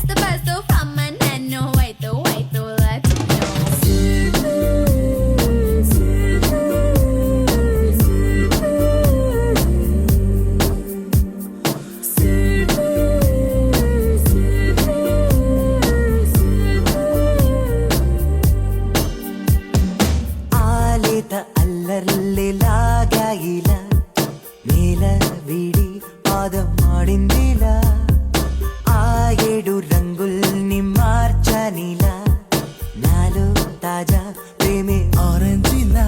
the bus so from my nano. Wait, let's ఆలేత అల్లర్లేలాగాయిలా నేల విడి పాదం ఆడిందిలా ఆ ఏడు రంగుల్ని మార్చనిలా నాలో తాజా ప్రేమే ఆరెంజిలా